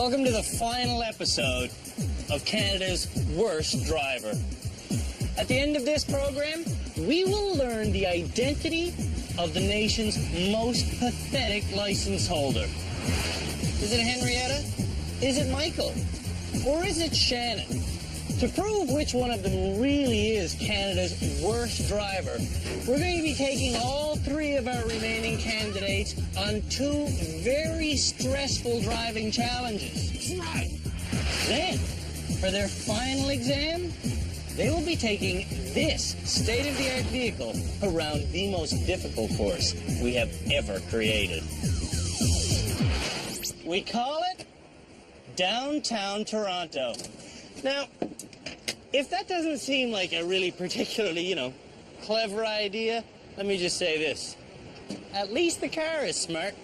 Welcome to the final episode of Canada's Worst Driver. At the end of this program, we will learn the identity of the nation's most pathetic license holder. Is it Henrietta? Is it Michael? Or is it Shannon? To prove which one of them really is Canada's worst driver, we're going to be taking all three of our remaining candidates on two very stressful driving challenges. Then, for their final exam, they will be taking this state-of-the-art vehicle around the most difficult course we have ever created. We call it Downtown Toronto. Now, if that doesn't seem like a really particularly, clever idea, let me just say this. At least the car is smart.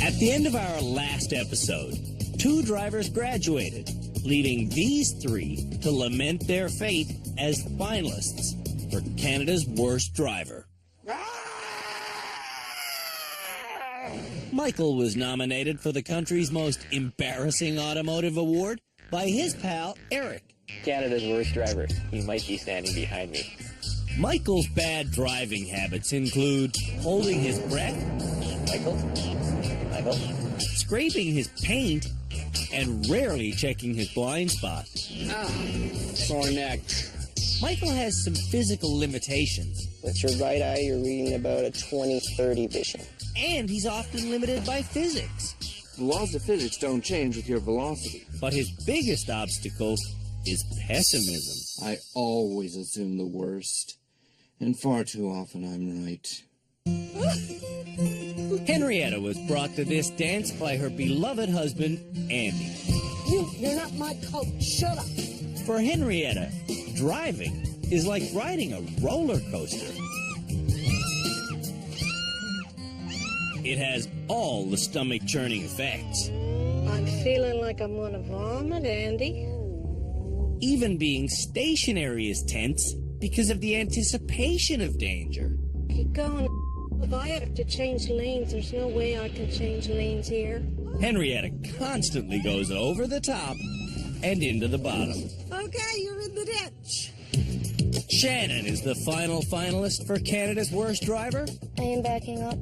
At the end of our last episode, two drivers graduated, leaving these three to lament their fate as finalists for Canada's Worst Driver. Michael was nominated for the country's most embarrassing automotive award by his pal, Eric. Canada's worst driver. He might be standing behind me. Michael's bad driving habits include holding his breath, Michael? scraping his paint, and rarely checking his blind spot. Sore neck. Michael has some physical limitations. With your right eye, you're reading about a 20/30 vision. And he's often limited by physics. The laws of physics don't change with your velocity. But his biggest obstacle is pessimism. I always assume the worst. And far too often I'm right. Henrietta was brought to this dance by her beloved husband, Andy. You're not my coach. Shut up. For Henrietta, driving is like riding a roller coaster. It has all the stomach-churning effects. I'm feeling like I'm gonna vomit, Andy. Even being stationary is tense because of the anticipation of danger. Keep going. If I have to change lanes, there's no way I can change lanes here. Henrietta constantly goes over the top and into the bottom. Okay, you're in the ditch. Shannon is the final finalist for Canada's Worst Driver. I am backing up.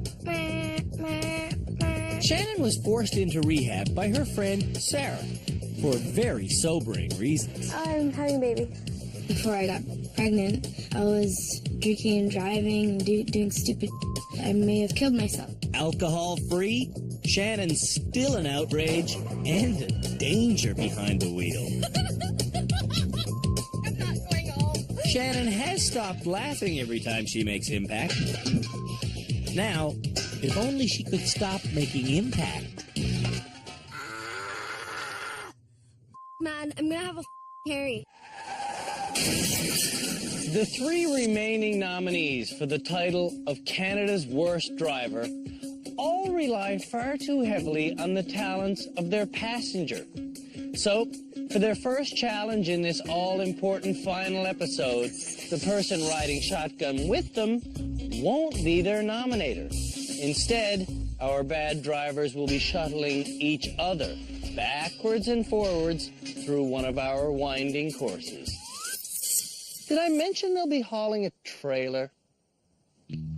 Shannon was forced into rehab by her friend Sarah for very sobering reasons. I'm having a baby. Before I got pregnant, I was drinking and driving and doing stupid. I may have killed myself. Alcohol-free, Shannon's still an outrage and a danger behind the wheel. I'm not going home. Shannon has stopped laughing every time she makes impact. Now, if only she could stop making impact. Man, I'm gonna have a Harry. The three remaining nominees for the title of Canada's Worst Driver all rely far too heavily on the talents of their passenger. So, for their first challenge in this all-important final episode, the person riding shotgun with them won't be their nominator. Instead, our bad drivers will be shuttling each other backwards and forwards through one of our winding courses. Did I mention they'll be hauling a trailer?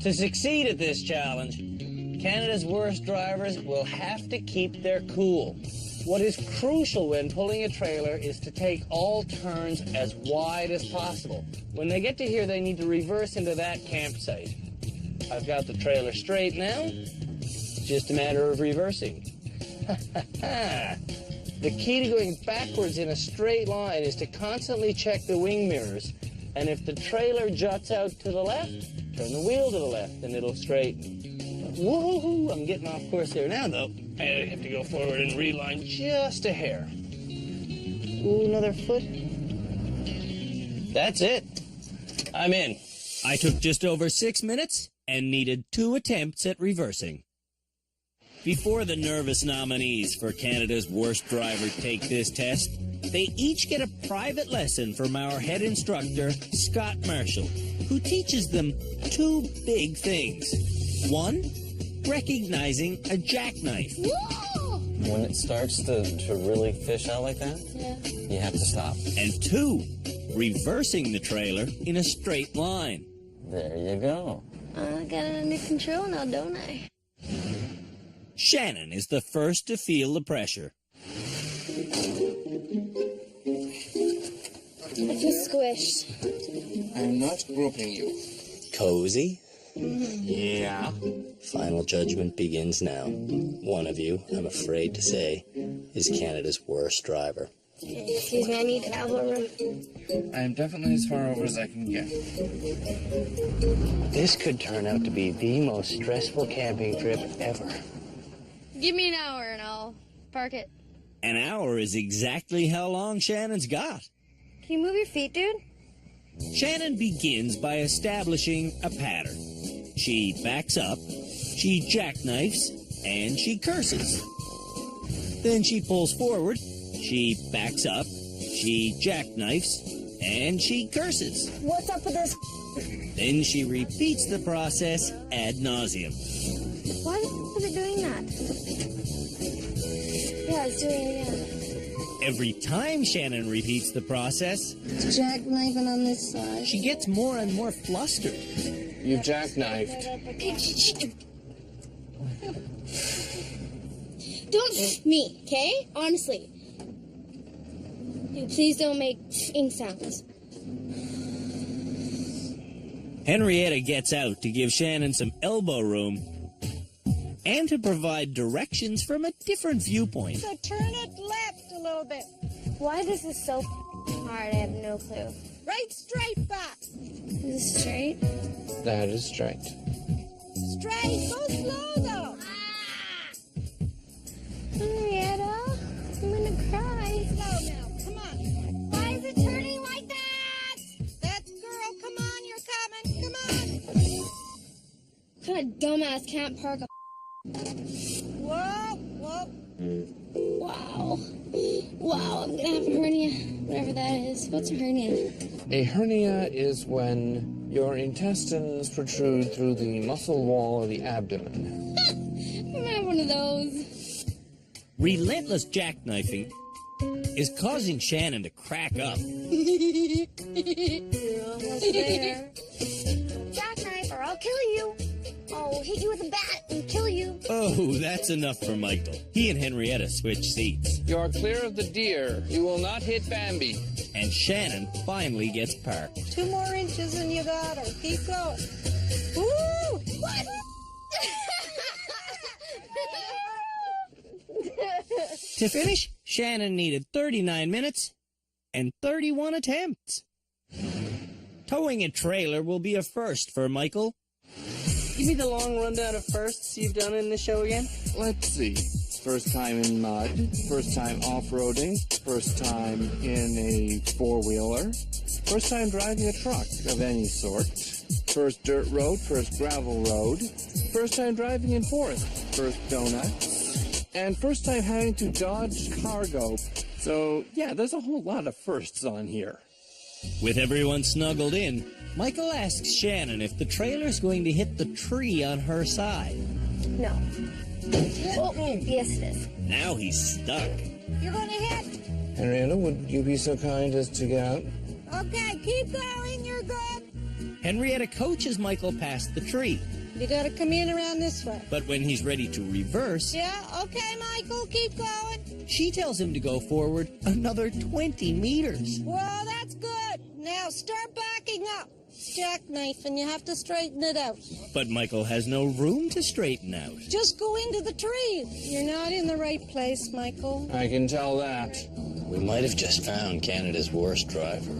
To succeed at this challenge, Canada's worst drivers will have to keep their cool. What is crucial when pulling a trailer is to take all turns as wide as possible. When they get to here, they need to reverse into that campsite. I've got the trailer straight now. It's just a matter of reversing. The key to going backwards in a straight line is to constantly check the wing mirrors. And if the trailer juts out to the left, turn the wheel to the left and it'll straighten. Woohoo! I'm getting off course here now, though. I have to go forward and reline just a hair. Ooh, another foot. That's it. I'm in. I took just over 6 minutes and needed 2 attempts at reversing. Before the nervous nominees for Canada's Worst Driver take this test, they each get a private lesson from our head instructor, Scott Marshall, who teaches them two big things. One, recognizing a jackknife. When it starts to really fish out like that, you have to stop. And two, reversing the trailer in a straight line. There you go. I got it under control now, don't I? Shannon is the first to feel the pressure. I feel squished. I'm not groping you. Cozy? Yeah. Final judgment begins now. One of you, I'm afraid to say, is Canada's worst driver. Excuse me, I need an elbow room. I'm definitely as far over as I can get. This could turn out to be the most stressful camping trip ever. Give me an hour and I'll park it. An hour is exactly how long Shannon's got. Can you move your feet, dude? Shannon begins by establishing a pattern. She backs up, she jackknifes, and she curses. Then she pulls forward, she backs up, she jackknifes, and she curses. What's up with this? Then she repeats the process ad nauseum. Why is it doing that? Yeah, it's doing it again. Every time Shannon repeats the process, It's jackknifing on this side. she gets more and more flustered. You've jackknifed. Don't me, okay? Honestly. Dude, please don't make ink sounds. Henrietta gets out to give Shannon some elbow room and to provide directions from a different viewpoint. So turn it left a little bit. Why this is so hard, I have no clue. Right straight back. Is this straight? That is straight. Straight. Go slow though. Henrietta, I'm gonna cry. Slow now. Come on. Why is it turning like that? That's girl. Come on. You're coming. Come on. What kind of dumbass can't park a... Whoa. Whoa. Wow. Wow, I'm gonna have a hernia. Whatever that is. What's a hernia? A hernia is when your intestines protrude through the muscle wall of the abdomen. I'm gonna have one of those. Relentless jackknifing is causing Shannon to crack up. You're almost there. Jackknife or I'll kill you. I'll hit you with a bat and kill you. Oh, that's enough for Michael. He and Henrietta switch seats, You're clear of the deer. You will not hit Bambi. and Shannon finally gets parked. 2 more inches and you got her. Keep going. Woo! What? To finish, Shannon needed 39 minutes and 31 attempts. Towing a trailer will be a first for Michael. Give me the long rundown of firsts you've done in the show again. Let's see. First time in mud, first time off-roading, first time in a four-wheeler, first time driving a truck of any sort, first dirt road, first gravel road, first time driving in forest, first donuts, and first time having to dodge cargo. So, yeah, there's a whole lot of firsts on here. With everyone snuggled in, Michael asks Shannon if the trailer's going to hit the tree on her side. No. Oh, yes it is. Now he's stuck. You're gonna hit. Henrietta, would you be so kind as to get out? Okay, keep going. You're good. Henrietta coaches Michael past the tree, You gotta come in around this way. but when he's ready to reverse, Yeah, okay, Michael, keep going. she tells him to go forward another 20 meters. Well, that's good. Now start backing up. Jackknife, and you have to straighten it out. But Michael has no room to straighten out. Just go into the tree. You're not in the right place, Michael. I can tell that. We might have just found Canada's worst driver.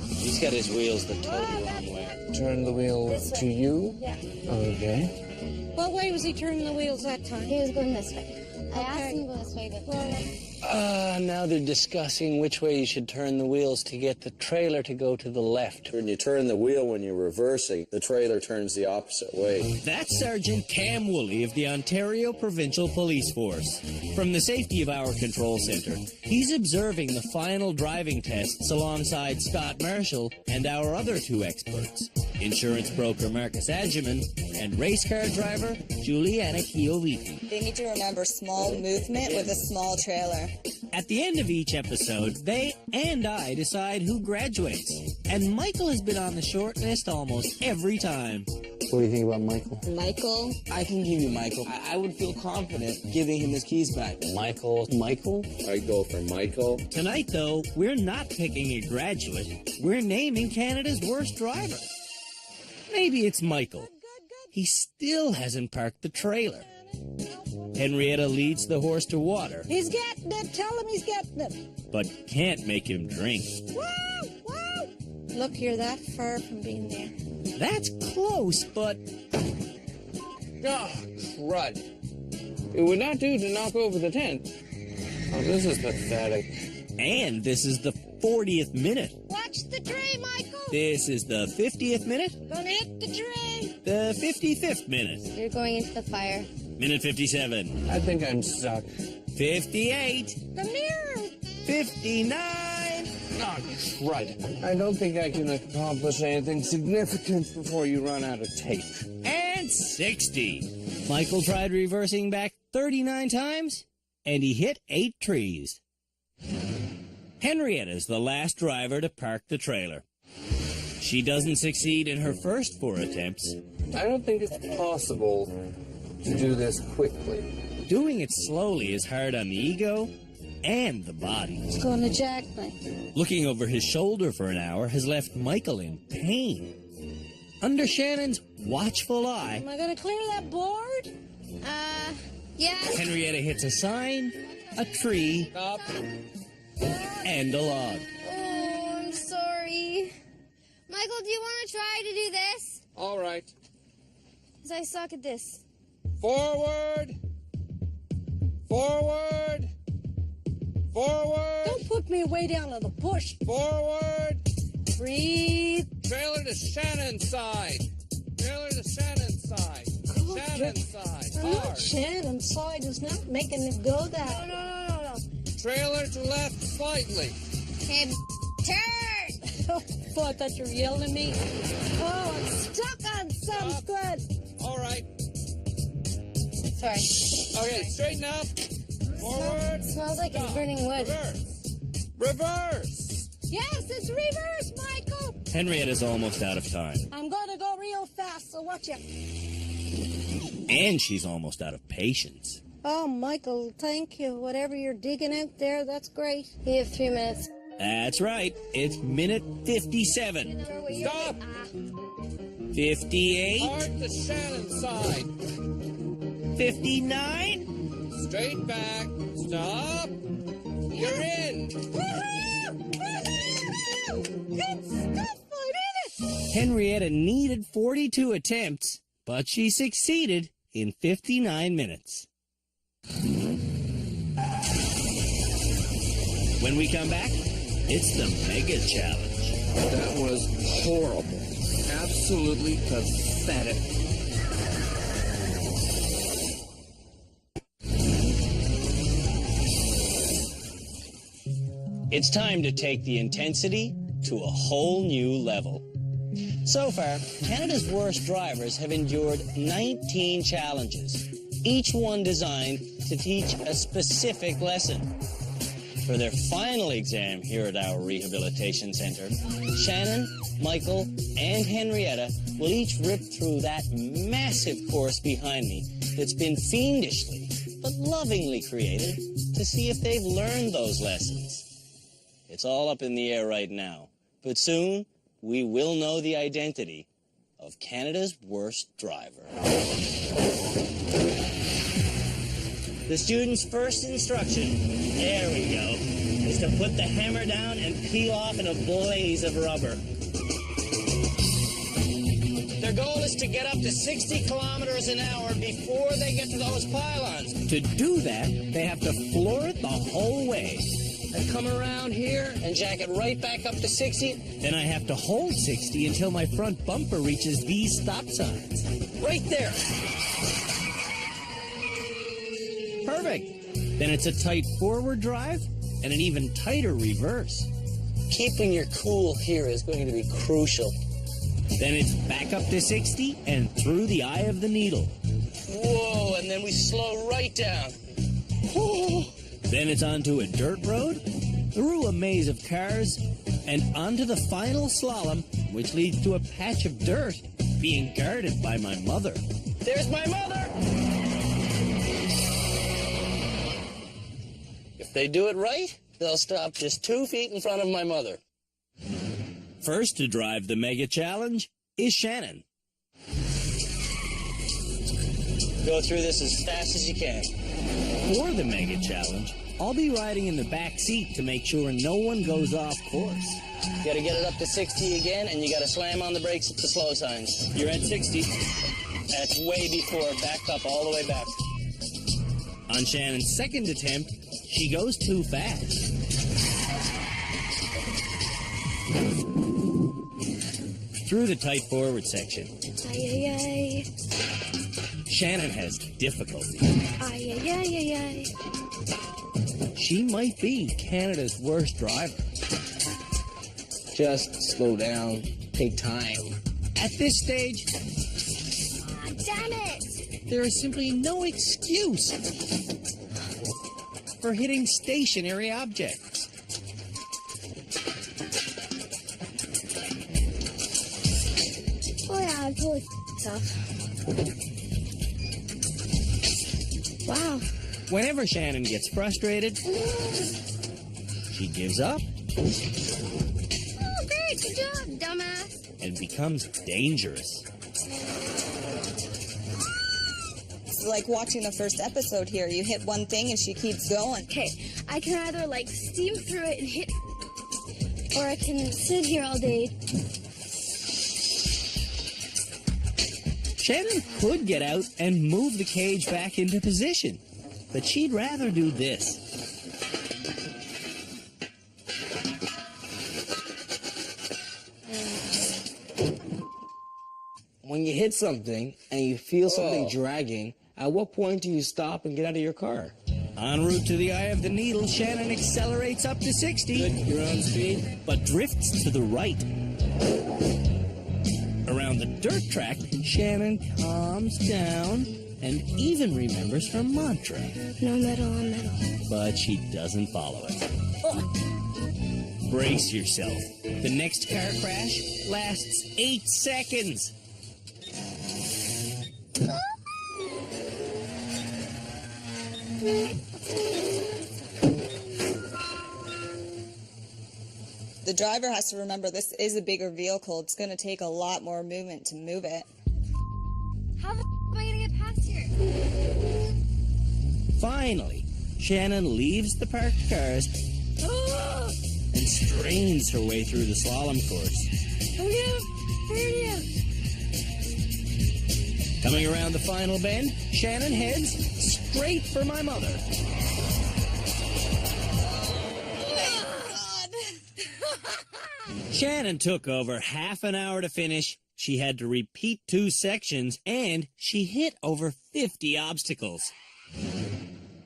He's got his wheels the totally wrong way. Turn the wheel to you. Yeah. Okay. What way was he turning the wheels that time? He was going this way. I asked him to go this way, but... Now they're discussing which way you should turn the wheels to get the trailer to go to the left. When you turn the wheel when you're reversing, the trailer turns the opposite way. That's Sergeant Cam Woolley of the Ontario Provincial Police Force. From the safety of our control center, he's observing the final driving tests alongside Scott Marshall and our other two experts, insurance broker Marcus Adjaman and race car driver Juliana Chioviti. They need to remember small movement with a small trailer. At the end of each episode, they and I decide who graduates. And Michael has been on the short list almost every time. What do you think about Michael? Michael? I can give you Michael. I would feel confident giving him his keys back. Michael? I'd go for Michael. Tonight, though, we're not picking a graduate. We're naming Canada's worst driver. Maybe it's Michael. He still hasn't parked the trailer. Henrietta leads the horse to water. He's getting it. Tell him he's getting it. But can't make him drink. Wow, wow. Look, you're that far from being there. That's close, but Oh, crud. It would not do to knock over the tent. Oh, this is pathetic. and this is the 40th minute. Watch the tray, Michael. This is the 50th minute. Gonna hit the tray. The 55th minute. You're going into the fire. Minute 57. I think I'm stuck. 58. The mirror. 59. Oh, right. I don't think I can accomplish anything significant before you run out of tape. And 60. Michael tried reversing back 39 times, and he hit 8 trees. Henrietta's the last driver to park the trailer. She doesn't succeed in her first 4 attempts. I don't think it's possible to do this quickly. Doing it slowly is hard on the ego and the body. It's going to jackknife. Looking over his shoulder for an hour has left Michael in pain. Under Shannon's watchful eye, Am I going to clear that board? Yeah. Henrietta hits a sign, a tree, and a log. Oh, I'm sorry. Michael, do you want to try to do this? All right. 'Cause I suck at this. Forward. Forward. Forward. Don't put me way down in the bush. Forward. Breathe. Trailer to Shannon's side. Trailer to Shannon's side. Shannon's side. I'm not Hard. Shannon's side is not making it go that. No. Trailer to left slightly. Okay, turn. Oh, I thought you were yelling at me. Oh, I'm stuck on some Stop. good. All right. Sorry. Okay, straighten up. Forward. Smells like it's burning wood. Reverse. Reverse. Yes, it's reverse, Michael. Henrietta's almost out of time. I'm going to go real fast, so watch it. And she's almost out of patience. Oh, Michael, thank you. Whatever you're digging out there, that's great. You have 3 minutes. That's right. It's minute 57. Stop. 58. Hard to Shannon's side. 59. Straight back. Stop. You're in. Good stuff, I did it. Henrietta needed 42 attempts, but she succeeded in 59 minutes. When we come back, it's the Mega Challenge. That was horrible. Absolutely pathetic. It's time to take the intensity to a whole new level. So far, Canada's worst drivers have endured 19 challenges, each one designed to teach a specific lesson. For their final exam here at our rehabilitation center, Shannon, Michael, and Henrietta will each rip through that massive course behind me that's been fiendishly but lovingly created to see if they've learned those lessons. It's all up in the air right now, but soon we will know the identity of Canada's worst driver. The student's first instruction, there we go, is to put the hammer down and peel off in a blaze of rubber. Their goal is to get up to 60 kilometers an hour before they get to those pylons. To do that, they have to floor it the whole way. I come around here and jack it right back up to 60. Then I have to hold 60 until my front bumper reaches these stop signs. Right there. Perfect. Then it's a tight forward drive and an even tighter reverse. Keeping your cool here is going to be crucial. Then it's back up to 60 and through the eye of the needle. Whoa, and then we slow right down. Then it's onto a dirt road, through a maze of cars, and onto the final slalom, which leads to a patch of dirt being guarded by my mother. There's my mother! If they do it right, they'll stop just 2 feet in front of my mother. First to drive the Mega Challenge is Shannon. Go through this as fast as you can. For the Mega Challenge, I'll be riding in the back seat to make sure no one goes off course. You gotta get it up to 60 again, and you gotta slam on the brakes at the slow signs. You're at 60. That's way before. Back up, all the way back. On Shannon's second attempt, she goes too fast. Through the tight forward section, Ay, ay, ay. Shannon has difficulty. Ay, ay, ay, ay, ay. She might be Canada's worst driver. Just slow down. Take time. At this stage, Ah, damn it! there is simply no excuse for hitting stationary objects. Oh yeah, I'm totally stuff. Wow. Whenever Shannon gets frustrated, she gives up Oh, great, good job, dumbass. and becomes dangerous. It's like watching the first episode here. You hit one thing and she keeps going. Okay, I can either like steam through it and hit, or I can sit here all day. Shannon could get out and move the cage back into position, but she'd rather do this. When you hit something and you feel something dragging, at what point do you stop and get out of your car? En route to the eye of the needle, Shannon accelerates up to 60. Good, your own speed. But drifts to the right. Around the dirt track, Shannon calms down and even remembers her mantra. No metal on metal. But she doesn't follow it. Brace yourself. The next car crash lasts 8 seconds. The driver has to remember this is a bigger vehicle. It's going to take a lot more movement to move it. How the am I gonna get past here? Finally, Shannon leaves the parked cars and strains her way through the slalom course. Coming around the final bend, Shannon heads straight for my mother. Shannon took over half an hour to finish. She had to repeat 2 sections, and she hit over 50 obstacles.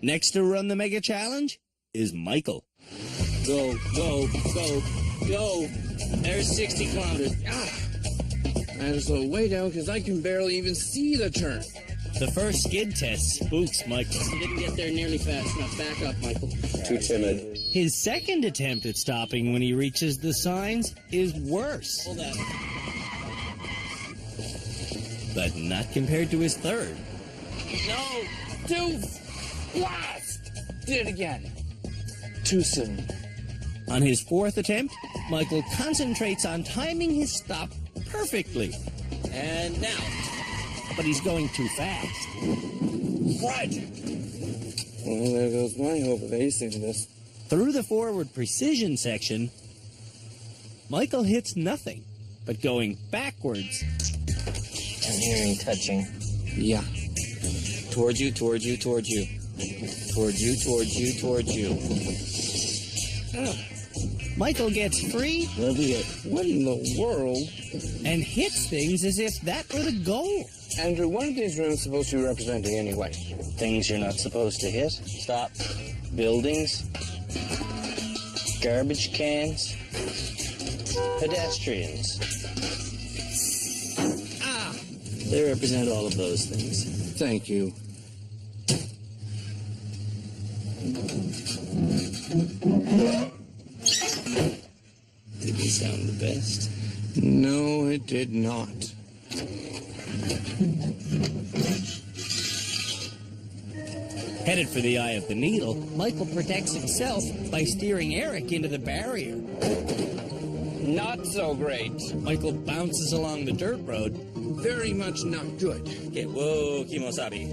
Next to run the Mega Challenge is Michael. Go, go, go, go. There's 60 kilometers. I had to slow way down because I can barely even see the turn. The first skid test spooks Michael. You didn't get there nearly fast enough. Back up, Michael. Too timid. His second attempt at stopping when he reaches the signs is worse, Hold that. but not compared to his third. No, too fast. Did it again. Too soon. On his fourth attempt, Michael concentrates on timing his stop perfectly. And now. But he's going too fast. Right. Well, there goes my hope of acing this. Through the forward precision section, Michael hits nothing, but going backwards, hearing touching. Yeah. Towards you, towards you, towards you. Towards you, towards you, towards you. Michael gets free What in the world? and hits things as if that were the goal. Andrew, what are these rooms supposed to be representing anyway? Things you're not supposed to hit. Stop. Buildings. Garbage cans. Pedestrians. They represent all of those things. Thank you. Didn't sound the best. No, it did not. Headed for the eye of the needle, Michael protects himself by steering Eric into the barrier. Not so great. Michael bounces along the dirt road Very much not good. Okay, whoa, Kimosabi.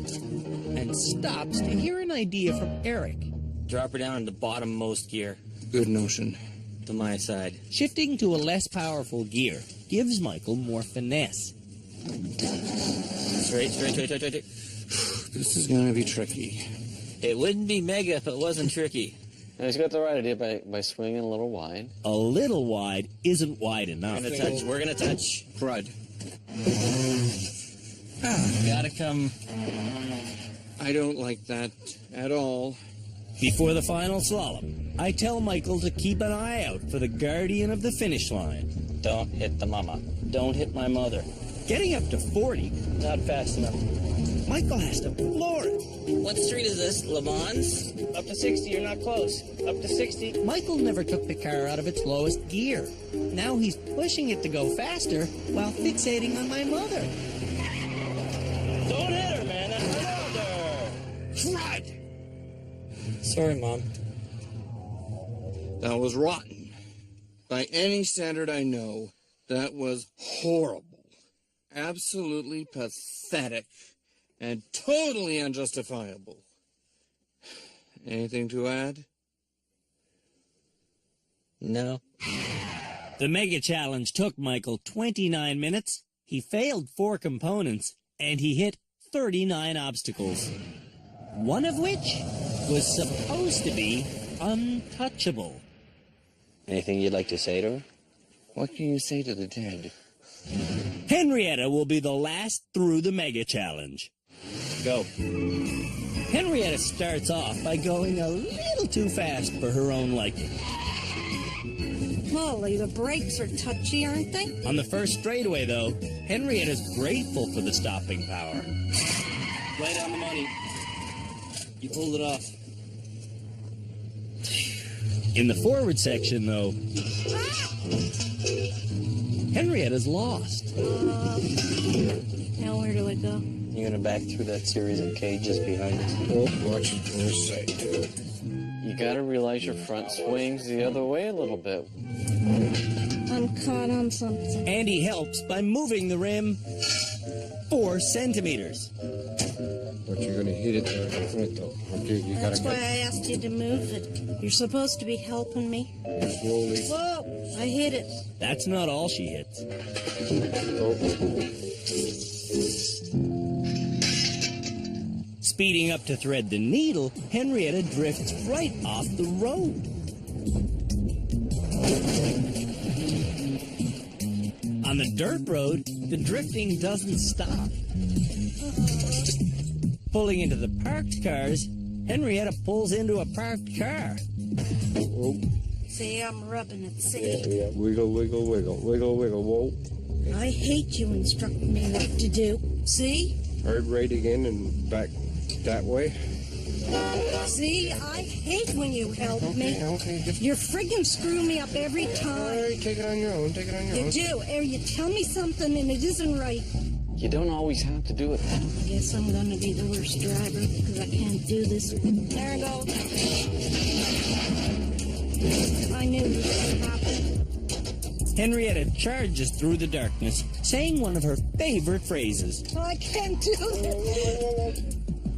and stops to hear an idea from Eric. Drop her down in the bottommost gear Good notion. to my side. Shifting to a less powerful gear gives Michael more finesse. Straight, straight, straight, straight, straight. This is going to be tricky. It wouldn't be mega if it wasn't tricky. And he's got the right idea by swinging a little wide. A little wide isn't wide enough. We're gonna touch. We're gonna touch. Crud. Gotta come. I don't like that at all. Before the final slalom, I tell Michael to keep an eye out for the guardian of the finish line. Don't hit the mama. Don't hit my mother. Getting up to 40, Not fast enough. Michael has to floor it. What street is this? Le Mans? Up to 60, you're not close. Up to 60. Michael never took the car out of its lowest gear. Now he's pushing it to go faster while fixating on my mother. Don't hit her, man. That's her mother. Crud! Sorry, Mom. That was rotten. By any standard I know, that was horrible. Absolutely pathetic. And totally unjustifiable. Anything to add? No. The Mega Challenge took Michael 29 minutes. He failed 4 components, and he hit 39 obstacles. One of which was supposed to be untouchable. Anything you'd like to say to her? What can you say to the dead? Henrietta will be the last through the Mega Challenge. Go. Henrietta starts off by going a little too fast for her own liking. Molly, the brakes are touchy, aren't they? On the first straightaway, though, Henrietta's grateful for the stopping power. Right on the money. You pulled it off. In the forward section, though, Henrietta's lost. Now where do I go? You're gonna back through that series of cages behind us. Oh, watch it on this side, too. You gotta realize your front swings the other way a little bit. I'm caught on something. And he helps by moving the rim 4 centimeters. But you're going to hit it there in front, though. Okay, you That's why I asked you to move it. You're supposed to be helping me. slowly. Whoa! I hit it. That's not all she hits. Speeding up to thread the needle, Henrietta drifts right off the road. On the dirt road, the drifting doesn't stop. Pulling into the parked cars, Henrietta pulls into a parked car. See, I'm rubbing it. See? Yeah. Wiggle, wiggle, wiggle. Wiggle, wiggle. Whoa. I hate you instructing me what to do. See? Hard right again and back that way. See? I hate when you help me. Okay, just... You're friggin' screwing me up every All time. right, take it on your own. Take it on your own. You do. Or you tell me something and it isn't right. You don't always have to do it. I guess I'm gonna be the worst driver because I can't do this. There it goes. I knew this would happen. Henrietta charges through the darkness, saying one of her favorite phrases. I can't do it.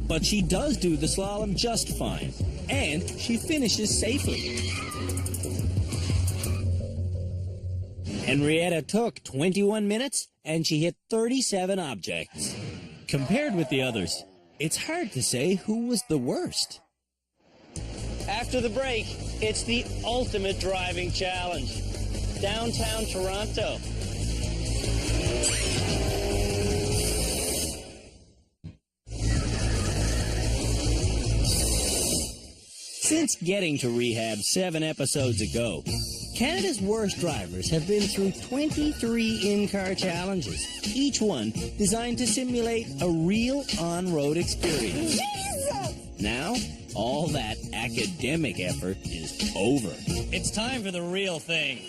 But she does do the slalom just fine, and she finishes safely. Henrietta took 21 minutes and she hit 37 objects. Compared with the others, it's hard to say who was the worst. After the break, it's the ultimate driving challenge. Downtown Toronto. Since getting to rehab 7 episodes ago, Canada's worst drivers have been through 23 in-car challenges, each one designed to simulate a real on-road experience. Now, all that academic effort is over. It's time for the real thing.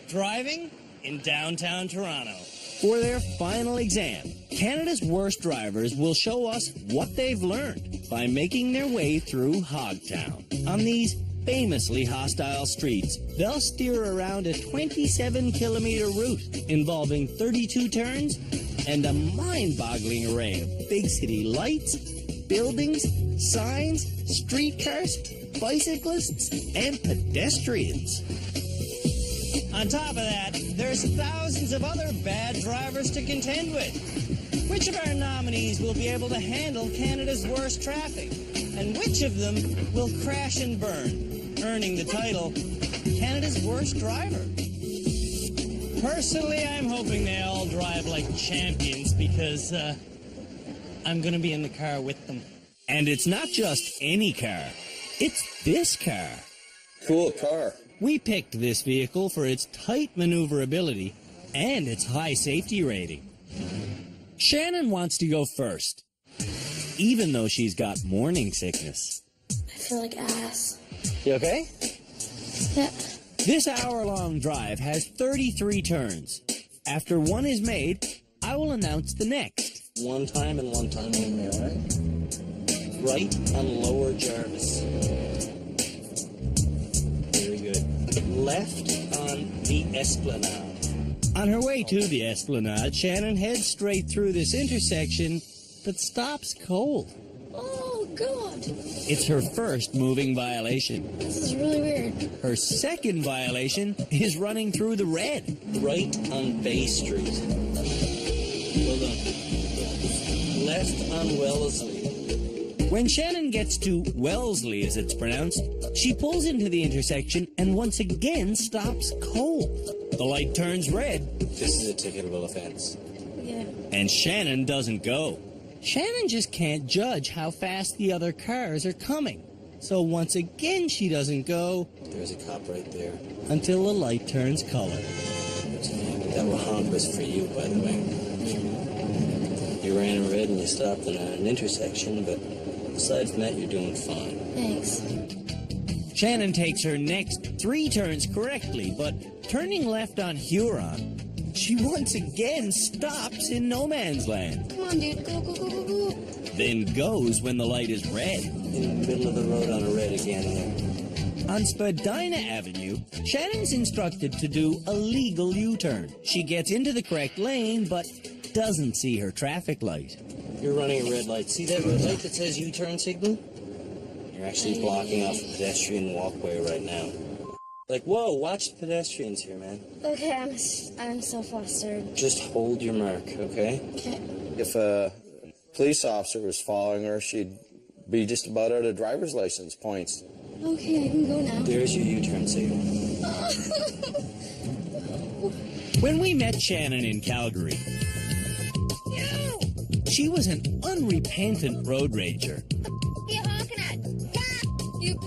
Driving in downtown Toronto. For their final exam, Canada's worst drivers will show us what they've learned by making their way through Hogtown. On these famously hostile streets, they'll steer around a 27-kilometer route involving 32 turns and a mind-boggling array of big city lights, buildings, signs, streetcars, bicyclists, and pedestrians. On top of that, there's thousands of other bad drivers to contend with. Which of our nominees will be able to handle Canada's worst traffic? And which of them will crash and burn, earning the title Canada's Worst Driver? Personally, I'm hoping they all drive like champions because I'm going to be in the car with them. And it's not just any car. It's this car. Cool car. We picked this vehicle for its tight maneuverability and its high safety rating. Shannon wants to go first, even though she's got morning sickness. I feel like ass. You okay? Yeah. This hour-long drive has 33 turns. After one is made, I will announce the next. One time and one time only, all right? Right on Lower Jarvis. Very good. Left on the Esplanade. On her way to the Esplanade, Shannon heads straight through this intersection, but stops cold. Oh, God. It's her first moving violation. This is really weird. Her second violation is running through the red. Right on Bay Street. Hold on. Left on Wellesley. When Shannon gets to Wellesley, as it's pronounced, she pulls into the intersection and once again stops cold. The light turns red. This is a ticketable offense. Yeah. And Shannon doesn't go. Shannon just can't judge how fast the other cars are coming. So once again she doesn't go There's a cop right there. until the light turns color. That honk was for you, by the way. You ran in red and you stopped at an intersection, but aside from that, you're doing fine. Thanks. Shannon takes her next 3 turns correctly, but turning left on Huron, she once again stops in no man's land. Come on, dude. Go, go, go, go, go. Then goes when the light is red. In the middle of the road on a red again there. On Spadina Avenue, Shannon's instructed to do a legal U-turn. She gets into the correct lane, but doesn't see her traffic light. You're running a red light. See that red light that says U-turn signal? You're actually blocking off a pedestrian walkway right now. Like, whoa, watch the pedestrians here, man. Okay, I'm so flustered. Just hold your mark, okay? Okay. If a police officer was following her, she'd be just about out of driver's license points. Okay, I can go now. There's your U-turn signal. When we met Shannon in Calgary, she was an unrepentant road rager. You honking at? Stop! You.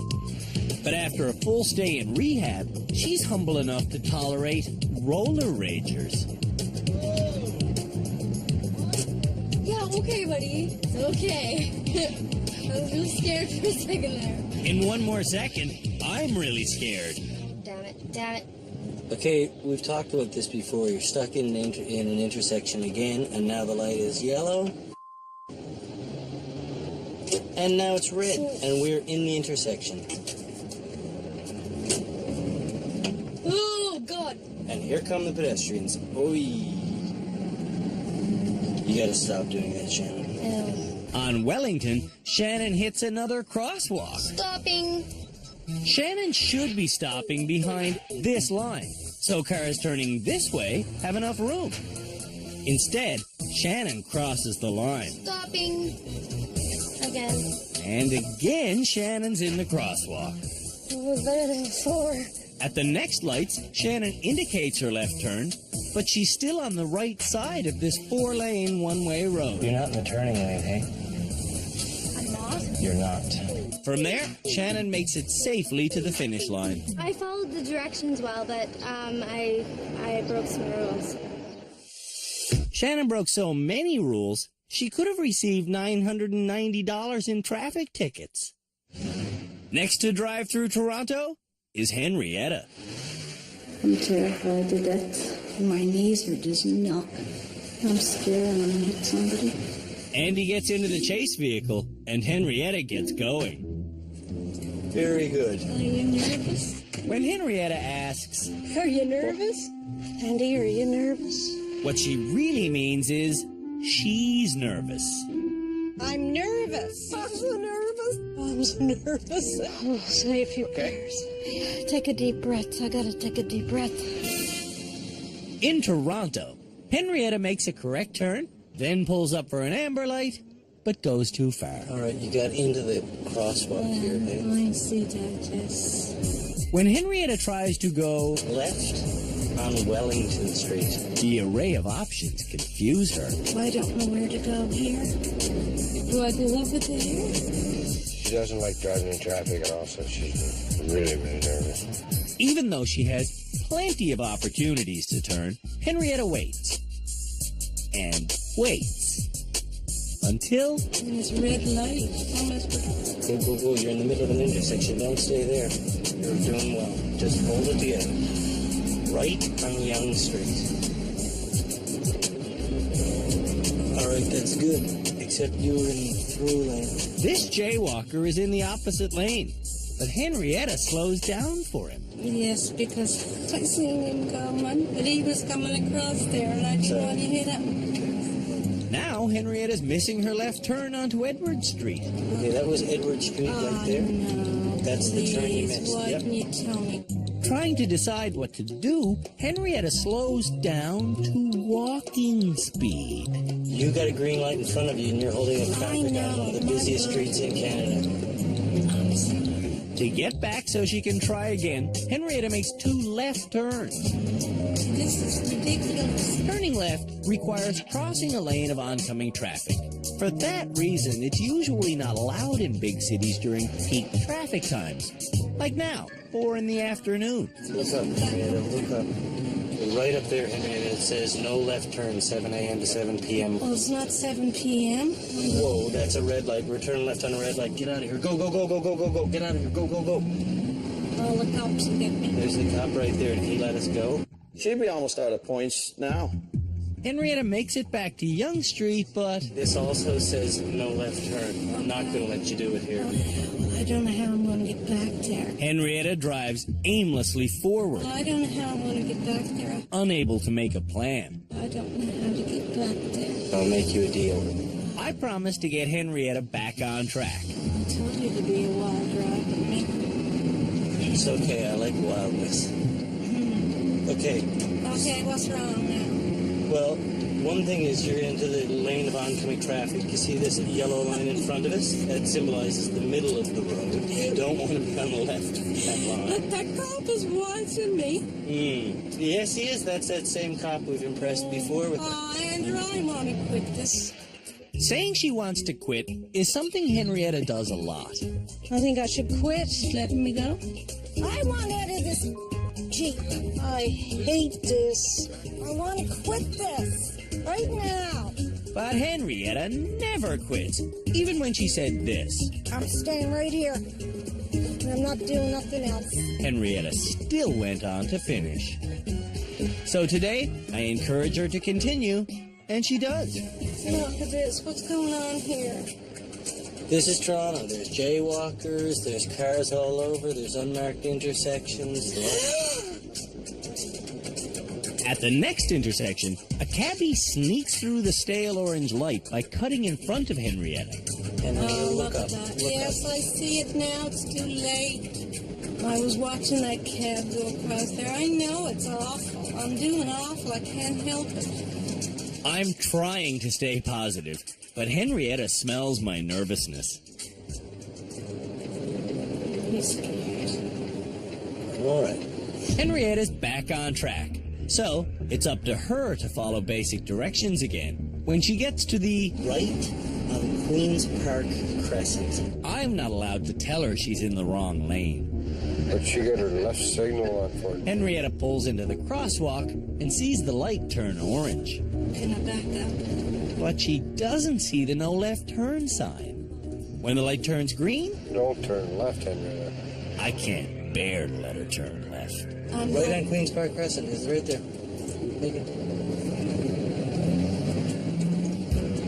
But after a full stay in rehab, she's humble enough to tolerate roller ragers. Yeah, okay, buddy. It's okay. I was really scared for a second there. In one more second, I'm really scared. Damn it. Damn it. Okay, we've talked about this before. You're stuck in an intersection again, and now the light is yellow. And now it's red, and we're in the intersection. Oh, God. And here come the pedestrians. Oy. You gotta stop doing that, Shannon. Ew. On Wellington, Shannon hits another crosswalk. Stopping. Shannon should be stopping behind this line, so cars turning this way have enough room. Instead, Shannon crosses the line. Stopping. Again. And again, Shannon's in the crosswalk. It was better than before. At the next lights, Shannon indicates her left turn, but she's still on the right side of this 4-lane one-way road. You're not in the turning lane, hey? I'm not. You're not. From there, Shannon makes it safely to the finish line. I followed the directions well, but I broke some rules. Shannon broke so many rules, she could have received $990 in traffic tickets. Next to drive through Toronto is Henrietta. I'm terrified to death. My knees are just knock. I'm scared I'm going to hit somebody. Andy gets into the chase vehicle, and Henrietta gets going. Very good. Are you nervous? When Henrietta asks Are you nervous? Andy, are you nervous? what she really means is she's nervous. I'm nervous. I'm so nervous. I'm so nervous. Oh, say a few prayers. Take a deep breath. I gotta take a deep breath. In Toronto, Henrietta makes a correct turn, then pulls up for an amber light, but goes too far. All right, you got into the crosswalk here, hey? I see that, yes. When Henrietta tries to go Left on Wellington Street. the array of options confuse her. I don't know where to go here. Do I go over there? She doesn't like driving in traffic at all, so she's really, really nervous. Even though she has plenty of opportunities to turn, Henrietta waits. And waits. Until And it's red light. Go, go, go. You're in the middle of an intersection. Don't stay there. You're doing well. Just hold it together. Right on Yonge Street. All right, that's good. Except you were in the through lane. this jaywalker is in the opposite lane. But Henrietta slows down for him. Yes, because I seen him coming, but he was coming across there, and I didn't want to hit him. Now Henrietta's missing her left turn onto Edward Street. Okay, that was Edward Street right there. No, That's the turn you please, missed. why Yep. didn't you tell me? Trying to decide what to do, Henrietta slows down to walking speed. You got a green light in front of you, and you're holding up I traffic on know. one of the busiest streets in Canada. To get back so she can try again, Henrietta makes 2 left turns. This is ridiculous. Turning left requires crossing a lane of oncoming traffic. For that reason, it's usually not allowed in big cities during peak traffic times. Like now, 4 in the afternoon. Look up, Henrietta, look up. Right up there, Henrietta, it says no left turn, 7 a.m. to 7 p.m. Well, it's not 7 p.m. Whoa, that's a red light. We're turning left on a red light. Get out of here. Go, go, go, go, go, go, go. Get out of here. Go, go, go. All the cops will get me. There's the cop right there. Did he let us go? She'd be almost out of points now. Henrietta makes it back to Yonge Street, but This also says no left turn. I'm not going to let you do it here. I don't know how I'm going to get back there. Henrietta drives aimlessly forward, I don't know how I'm going to get back there. unable to make a plan. I don't know how to get back there. I'll make you a deal. I promise to get Henrietta back on track. I told you to be a wild ride with me. It's okay. I like wildness. Okay. Okay, what's wrong now? Well, one thing is you're into the lane of oncoming traffic. You see this yellow line in front of us? That symbolizes the middle of the road. You don't want to be on the left of that line. But that cop is watching me. Yes, he is. That's that same cop we've impressed before with. Oh, Andrew, I want to quit this. Saying she wants to quit is something Henrietta does a lot. I think I should quit. Letting me go. I want out of this Jeep. I hate this. I want to quit this right now. But Henrietta never quits, even when she said this. I'm staying right here. I'm not doing nothing else. Henrietta still went on to finish. So today, I encourage her to continue, and she does. Look at this. What's going on here? This is Toronto. There's jaywalkers. There's cars all over. There's unmarked intersections. At the next intersection, a cabbie sneaks through the stale orange light by cutting in front of Henrietta. Henrietta, look Look up. at that. Look Yes, up. I see it now. It's too late. I was watching that cab go across there. I know it's awful. I'm doing awful. I can't help it. I'm trying to stay positive, but Henrietta smells my nervousness. He's scared. All right. Henrietta's back on track, so it's up to her to follow basic directions again. When she gets to the Right on Queen's Park Crescent. I'm not allowed to tell her she's in the wrong lane. But she got her left signal on for it. Henrietta pulls into the crosswalk and sees the light turn orange. Can I back up? But she doesn't see the no left turn sign. When the light turns green, Don't turn left, Henrietta. I can't bear to let her turn left. Right on Queen's Park Crescent. It's right there. Make it.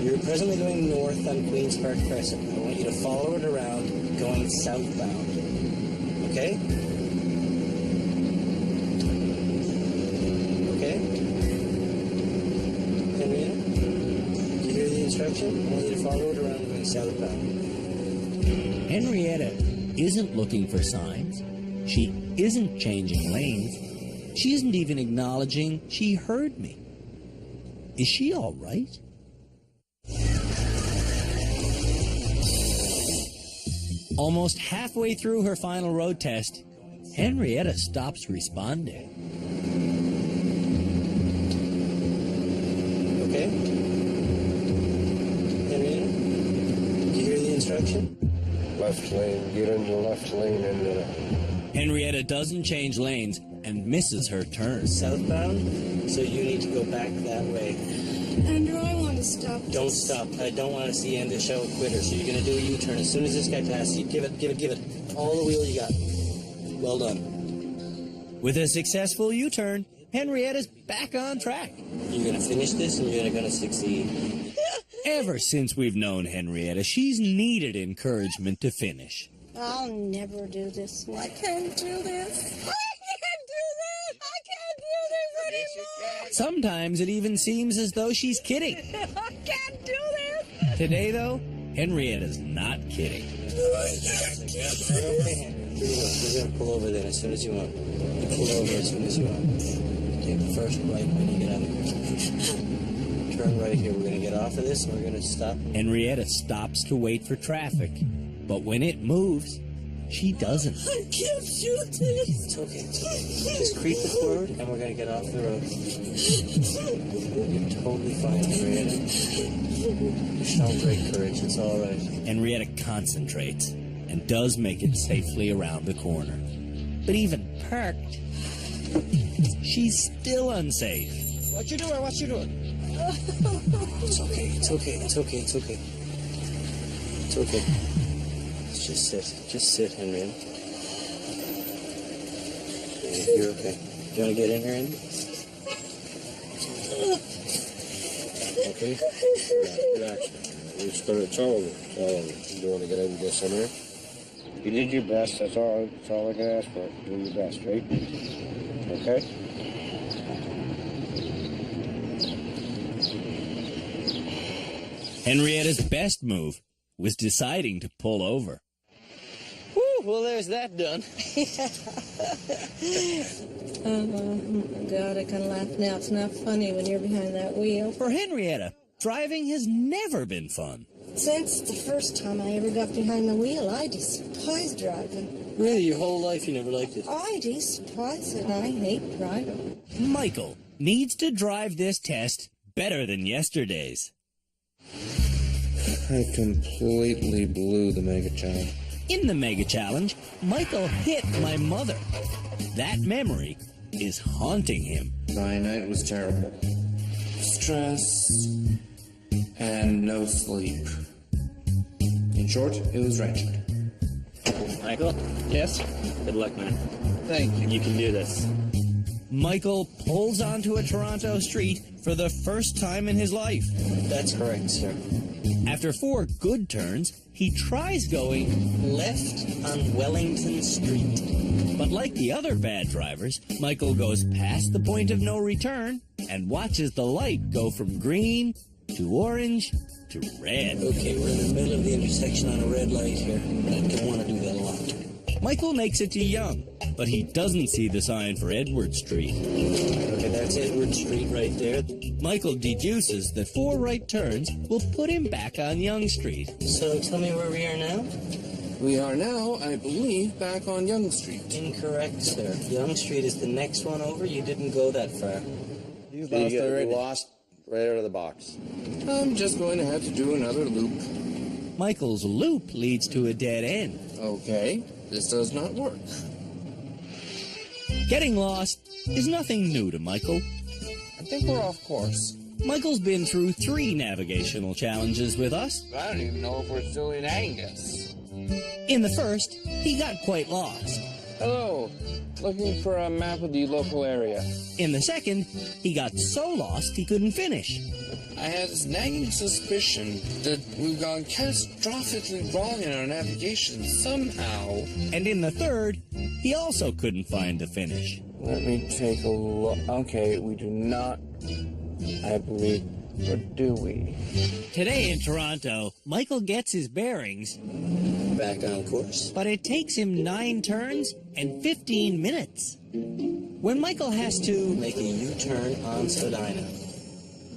You're presently going north on Queen's Park Crescent. I want you to follow it around going southbound. Okay? Okay? Henrietta? Did you hear the instruction? I want you to follow it around going southbound. Henrietta isn't looking for signs. She isn't changing lanes. She isn't even acknowledging she heard me. Is she all right? Almost halfway through her final road test, Henrietta stops responding. Okay? Henrietta? Did you hear the instruction? Left lane. Get in the left lane, Henrietta. Henrietta doesn't change lanes and misses her turn. Southbound, so you need to go back that way. Andrew, I want to stop. Don't stop. I don't want to see Andy show a quitter, so you're going to do a U-turn. As soon as this guy passes you, give it. All the wheel you got. Well done. With a successful U-turn, Henrietta's back on track. You're going to finish this and you're going to succeed. Ever since we've known Henrietta, she's needed encouragement to finish. I'll never do this. I can't do this. Sometimes it even seems as though she's kidding. I can't do this. Today, though, Henrietta's not kidding. We're going to pull over then as soon as you want. You pull over as soon as you want. Take the first right when you get out of here. Turn right here. We're going to get off of this and we're going to stop. Henrietta stops to wait for traffic, but when it moves, she doesn't. I can't shoot this. It's okay. Just creep it forward and we're going to get off the road. You're totally fine, Henrietta. You're showing great courage. It's all right. Henrietta concentrates and does make it safely around the corner. But even parked, she's still unsafe. What you doing? What you doing? It's okay. It's okay. It's okay. It's okay. It's okay. Just sit. Just sit, Henrietta. You're okay. You want to get in here, Andy? Okay? Relax. It's all over. It's all over. You don't want to get into this, Henrietta. You did your best. That's all I can ask for. Do your best, right? Okay? Henrietta's best move was deciding to pull over. Whew, well, there's that done. God, I can laugh now. It's not funny when you're behind that wheel. For Henrietta, driving has never been fun. Since the first time I ever got behind the wheel, I despise driving. Really, your whole life you never liked it? I despise it. I hate driving. Michael needs to drive this test better than yesterday's. I completely blew the mega challenge. In the mega challenge, Michael hit my mother. That memory is haunting him. My night was terrible. Stress and no sleep. In short, it was wretched. Michael? Yes? Good luck, man. Thank you. You can do this. Michael pulls onto a Toronto street for the first time in his life. That's correct, sir. After 4 good turns, he tries going Left on Wellington Street. But like the other bad drivers, Michael goes past the point of no return and watches the light go from green to orange to red. Okay, we're in the middle of the intersection on a red light here. I don't want to do that a lot. Michael makes it to Yonge, but he doesn't see the sign for Edward Street. Okay, that's Edward Street right there. Michael deduces that 4 right turns will put him back on Yonge Street. So tell me where we are now? We are now, I believe, back on Yonge Street. Incorrect, sir. Yonge Street is the next one over. You didn't go that far. You get lost right out of the box. I'm just going to have to do another loop. Michael's loop leads to a dead end. Okay, this does not work. Getting lost is nothing new to Michael. I think we're off course. Michael's been through 3 navigational challenges with us. I don't even know if we're still in Angus. In the first, he got quite lost. Hello. Looking for a map of the local area. In the second, he got so lost he couldn't finish. I have this nagging suspicion that we've gone catastrophically wrong in our navigation somehow. And in the third, he also couldn't find the finish. Let me take a look. Okay, we do not, I believe, or do we? Today in Toronto, Michael gets his bearings. Back on course. But it takes him 9 turns and 15 minutes. When Michael has to make a U-turn on Spadina,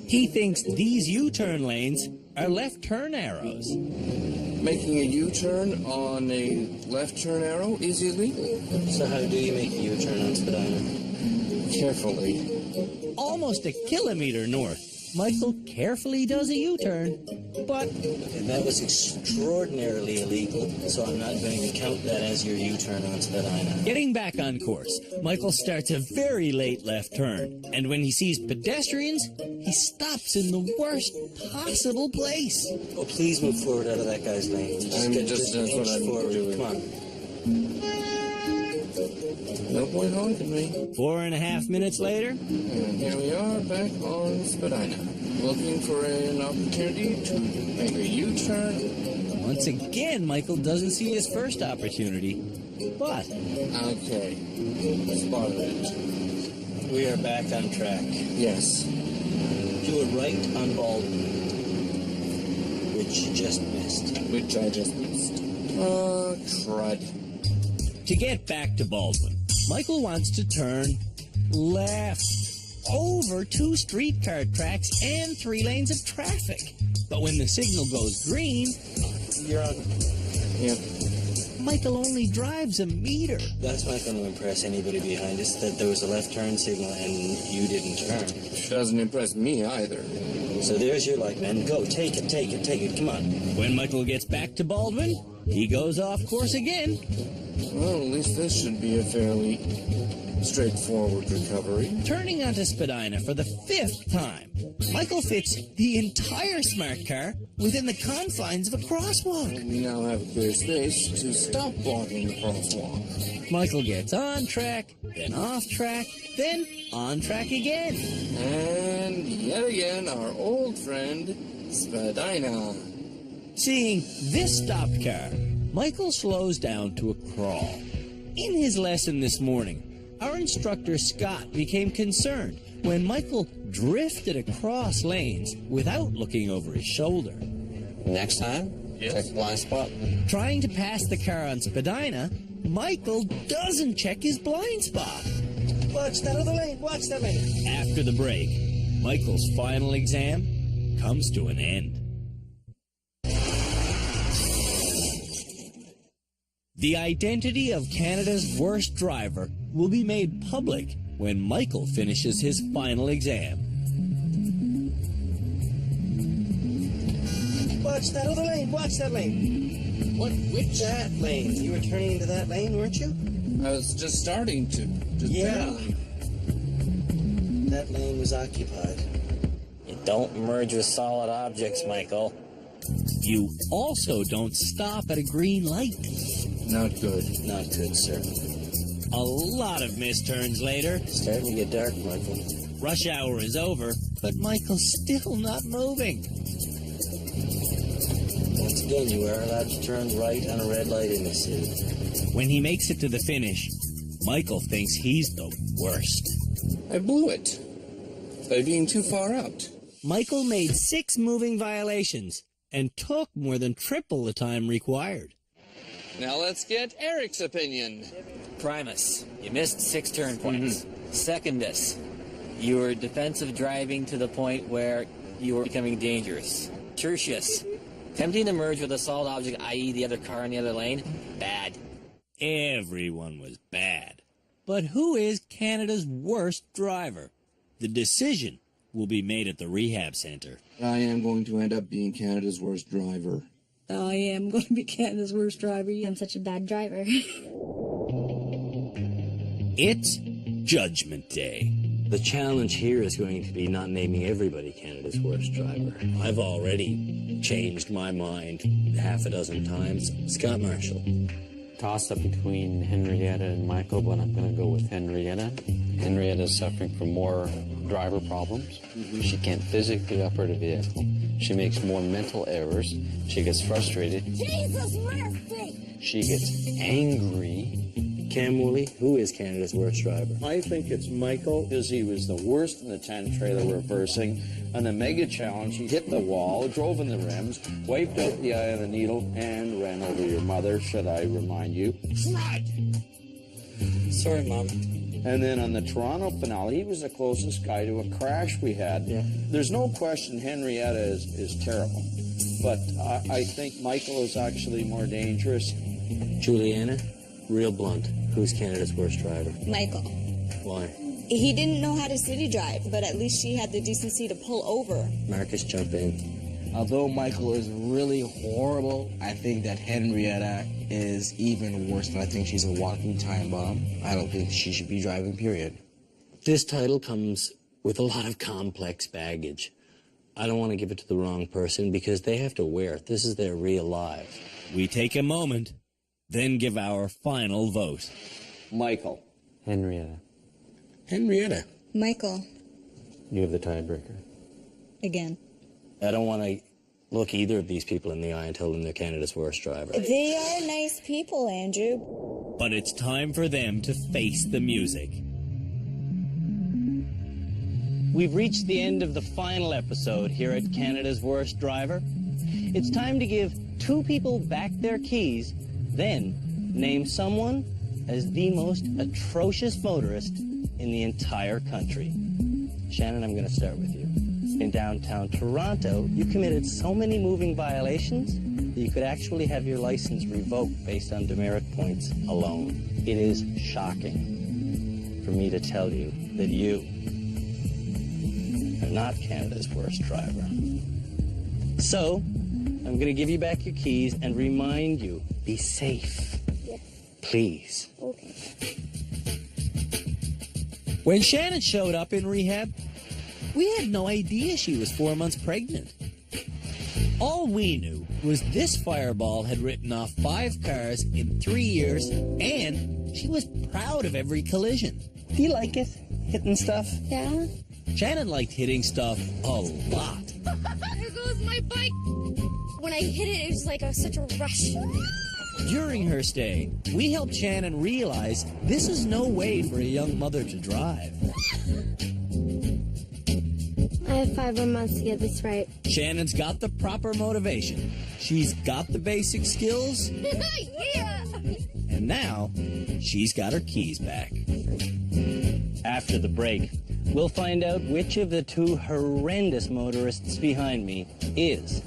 he thinks these U-turn lanes are left turn arrows. Making a U-turn on a left turn arrow is illegal. So how do you make a U-turn on Spadina? Carefully. Almost a kilometer north, Michael carefully does a U-turn, but that was extraordinarily illegal, so I'm not going to count that as your U-turn on Spadina. Getting back on course, Michael starts a very late left turn, and when he sees pedestrians, he stops in the worst possible place. Oh, please move forward out of that guy's lane. That's what I'm doing. Come on. No point honking me. 4.5 minutes later, and here we are back on Spadina, looking for an opportunity to make a U-turn. Once again, Michael doesn't see his first opportunity, but... Okay, spotted it. We are back on track. Yes. Do a right on Baldwin, which you just missed. Which I just missed. Crud. To get back to Baldwin, Michael wants to turn left over 2 streetcar tracks and 3 lanes of traffic. But when the signal goes green, you're on. Yep. Michael only drives a meter. That's not going to impress anybody behind us that there was a left turn signal and you didn't turn. Doesn't impress me either. So there's your light, man. Go, take it, come on. When Michael gets back to Baldwin, he goes off course again. Well, at least this should be a fairly straightforward recovery. Turning onto Spadina for the 5th time, Michael fits the entire smart car within the confines of a crosswalk. We now have a clear space to stop blocking the crosswalk. Michael gets on track, then off track, then on track again. And yet again, our old friend, Spadina. Seeing this stopped car, Michael slows down to a crawl. In his lesson this morning, our instructor Scott became concerned when Michael drifted across lanes without looking over his shoulder. Next time, check the blind spot. Trying to pass the car on Spadina, Michael doesn't check his blind spot. Watch that other lane, watch that lane. After the break, Michael's final exam comes to an end. The identity of Canada's worst driver will be made public when Michael finishes his final exam. Watch that other lane, watch that lane. Which? That lane. You were turning into that lane, weren't you? I was just starting to. Barely. That lane was occupied. You don't merge with solid objects, Michael. You also don't stop at a green light. Not good. Not good, sir. A lot of misturns later. Starting to get dark, Michael. Rush hour is over, but Michael's still not moving. Once again, you are allowed to turn right on a red light in this city. When he makes it to the finish, Michael thinks he's the worst. I blew it by being too far out. Michael made 6 moving violations and took more than triple the time required. Now let's get Eric's opinion. Primus, you missed 6 turn points. Secondus, You were defensive driving to the point where you were becoming dangerous. Tertius. Attempting to merge with a solid object, i.e. the other car in the other lane, bad. Everyone was bad. But who is Canada's worst driver? The decision will be made at the rehab center. I am going to end up being Canada's worst driver. I am going to be Canada's worst driver. I'm such a bad driver. It's Judgment Day. The challenge here is going to be not naming everybody Canada's worst driver. I've already changed my mind half a dozen times. Scott Marshall. Toss-up between Henrietta and Michael, but I'm going to go with Henrietta. Henrietta's suffering from more driver problems. She can't physically operate a vehicle. She makes more mental errors. She gets frustrated. Jesus mercy! She gets angry. Cam Woolley, who is Canada's worst driver? I think it's Michael, because he was the worst in the 10-trailer reversing. On the Mega Challenge, he hit the wall, drove in the rims, wiped out the eye of the needle, and ran over your mother, should I remind you. Sorry, Mom. And then on the Toronto finale, he was the closest guy to a crash we had. Yeah. There's no question Henrietta is terrible. But I think Michael is actually more dangerous. Juliana, real blunt, who's Canada's worst driver? Michael. Why? He didn't know how to city drive, but at least she had the decency to pull over. Marcus, jump in. Although Michael is really horrible, I think that Henrietta is even worse, and I think she's a walking time bomb. I don't think she should be driving, period. This title comes with a lot of complex baggage. I don't want to give it to the wrong person because they have to wear it. This is their real life. We take a moment, then give our final vote. Michael. Henrietta. Henrietta. Michael. You have the tiebreaker. Again. I don't want to look either of these people in the eye and tell them they're Canada's worst driver. They are nice people, Andrew. But it's time for them to face the music. We've reached the end of the final episode here at Canada's Worst Driver. It's time to give two people back their keys, then name someone as the most atrocious motorist in the entire country. Shannon, I'm going to start with you. In downtown Toronto, you committed so many moving violations that you could actually have your license revoked based on demerit points alone. It is shocking for me to tell you that you are not Canada's worst driver. So, I'm going to give you back your keys and remind you, be safe. Yes. Please. Okay. When Shannon showed up in rehab, we had no idea she was 4 months pregnant. All we knew was this fireball had written off 5 cars in 3 years, and she was proud of every collision. Do you like it? Hitting stuff? Yeah? Shannon liked hitting stuff a lot. There goes my bike! When I hit it, it was like such a rush. During her stay, we helped Shannon realize this is no way for a young mother to drive. I have 5 more months to get this right. Shannon's got the proper motivation. She's got the basic skills. Yeah! And now, she's got her keys back. After the break, we'll find out which of the two horrendous motorists behind me is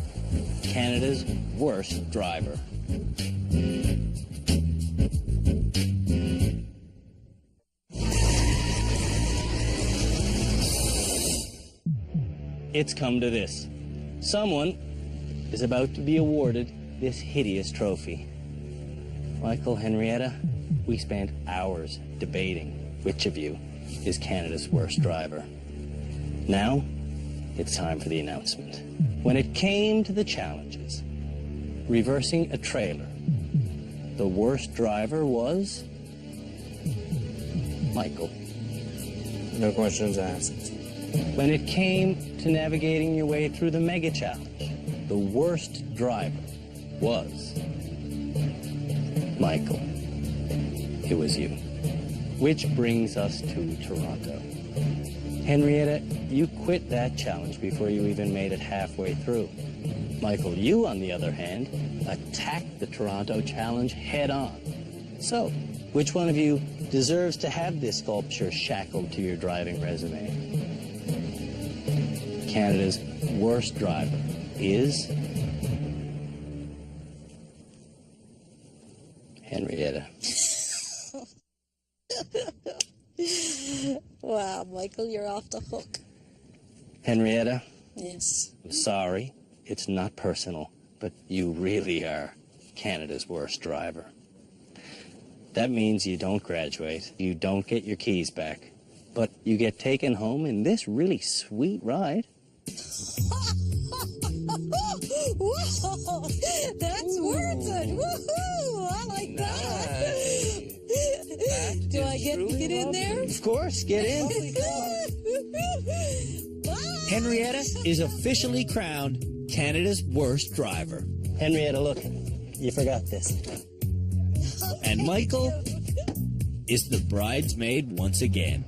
Canada's worst driver. It's come to this. Someone is about to be awarded this hideous trophy. Michael, Henrietta, we spent hours debating which of you is Canada's worst driver. Now, it's time for the announcement. When it came to the challenges, reversing a trailer, the worst driver was Michael. No questions asked. When it came to navigating your way through the Mega Challenge, the worst driver was Michael. It was you. Which brings us to Toronto. Henrietta, you quit that challenge before you even made it halfway through. Michael, you, on the other hand, attacked the Toronto Challenge head-on. So, which one of you deserves to have this sculpture shackled to your driving resume? Canada's worst driver is Henrietta. Wow, Michael, you're off the hook. Henrietta, Yes. I'm sorry, it's not personal, but you really are Canada's worst driver. That means you don't graduate, you don't get your keys back, but you get taken home in this really sweet ride. Whoa, that's worth it. Woohoo! I like that. Do I get to get in there? Of course, get in. Henrietta is officially crowned Canada's worst driver. Henrietta, look, you forgot this. And Michael is the bridesmaid once again.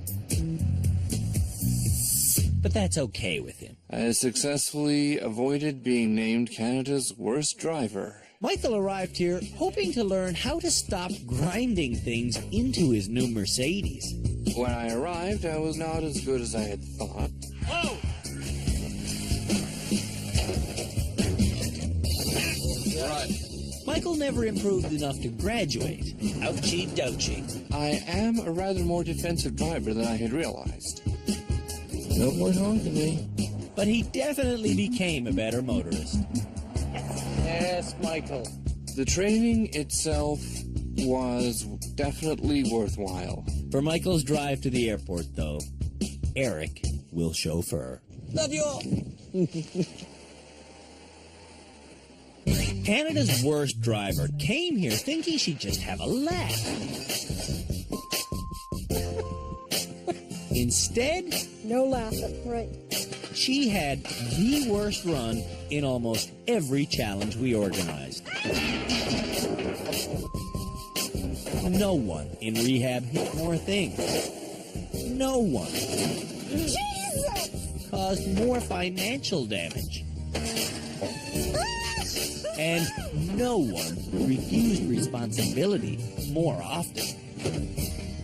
But that's okay with him. I successfully avoided being named Canada's worst driver. Michael arrived here hoping to learn how to stop grinding things into his new Mercedes. When I arrived, I was not as good as I had thought. Whoa! Right. Michael never improved enough to graduate. Ouchie dochie. I am a rather more defensive driver than I had realized. No more honking me. But he definitely became a better motorist. Yes, Michael. The training itself was definitely worthwhile. For Michael's drive to the airport, though, Eric will chauffeur. Love you all. Canada's worst driver came here thinking she'd just have a laugh. Instead, No laughing, right. she had the worst run in almost every challenge we organized. No one in rehab hit more things. No one caused more financial damage. And no one refused responsibility more often.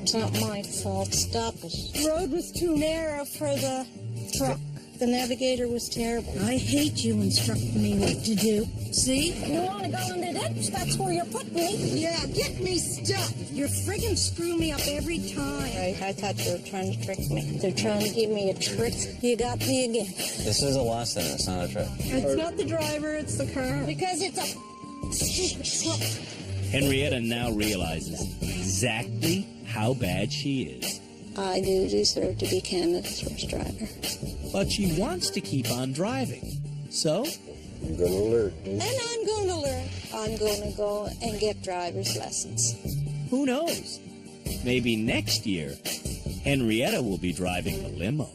It's not my fault. Stop it. The road was too narrow for the truck. The navigator was terrible. I hate you instructing me what to do. See? You want to go on the ditch? That's where you're putting me. Yeah, get me stuck. You're friggin' screw me up every time. Right, I thought you were trying to trick me. They're trying to give me a trick. You got me again. This is a lesson, it's not a trick. It's not the driver, it's the car. Because it's a truck. Henrietta now realizes exactly how bad she is. I do deserve to be Canada's worst driver. But she wants to keep on driving. So, You're gonna learn. And I'm going to learn. I'm going to go and get driver's lessons. who knows? Maybe next year, Henrietta will be driving a limo.